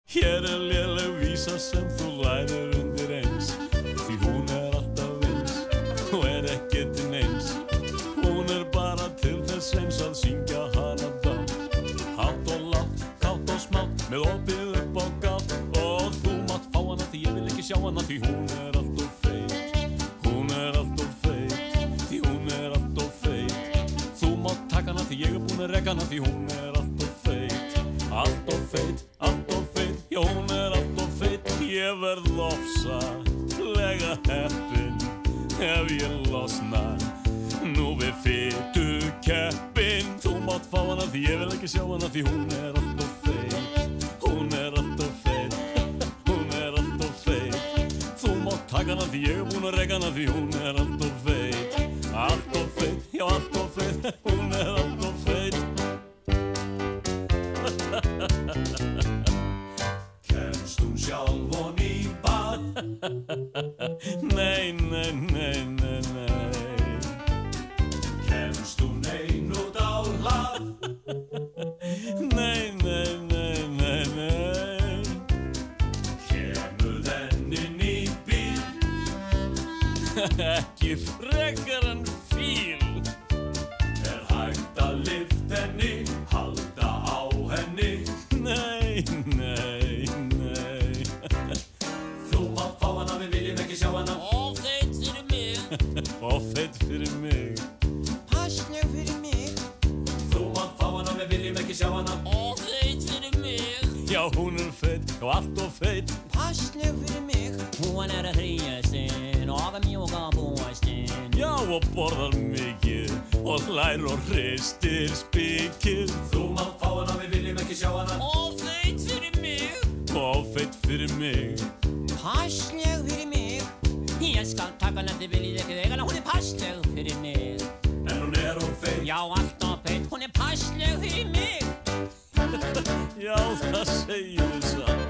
Hér léleg vísa sem þú lærir undir eins, því hún alltaf eins og ekki til neins. Hún bara til þess eins að syngja hana dátt, hátt og lágt, kátt og smátt, með opið upp á gátt. Og þú mátt fá hana því ég vil ekki sjá hana, því hún allt of feit. Hún allt of feit, því hún allt of feit. Þú mátt taka hana því ég búinn að reka hana, því hún allt of feit. Allt of feit, allt of feit, já hún allt of feit. Ég verð ofsalega heppinn ef ég losna nú við fitu keppinn. Þú mátt fá hana því ég vil ekki sjá hana, því hún allt of feit. Hún allt of feit, hún allt of feit. Þú mátt taka hana því ég búinn að reka hana, því hún allt of feit. Allt of feit, já allt of feit, hún allt of feit. Kemst hún sjálf og í bað? Nei, nei, nei, nei, nei. Kemst hún ein út á hlað? Nei, nei, nei, nei, nei. Kemur þenn inn í bíl? Ekki frekar en fíl. Hægt að lyfta henni, halda á henni? Nei, nei, nei. Þú mátt fá hana, við viljum ekki sjá hana. Of feit fyrir mig. Of feit fyrir mig. Passleg fyrir mig. Þú mátt fá hana, við viljum ekki sjá hana. Of feit fyrir mig. Já, hún feit, já allt of feit. Passleg fyrir mig. Hún hrístin og mjúk á bústin. Já, og borðar mikið og hlær og hristir spikið. Þú mátt fá hana, við viljum ekki sjá hana. Of feit fyrir mig. Of feit fyrir mig. Passleg fyrir mig. Ég skal taka hana, þið viljið ekki eiga hana. Hún passleg fyrir mig. En hún of feit. Já, allt of feit. Hún passleg fyrir mig. Já, það segir þú satt.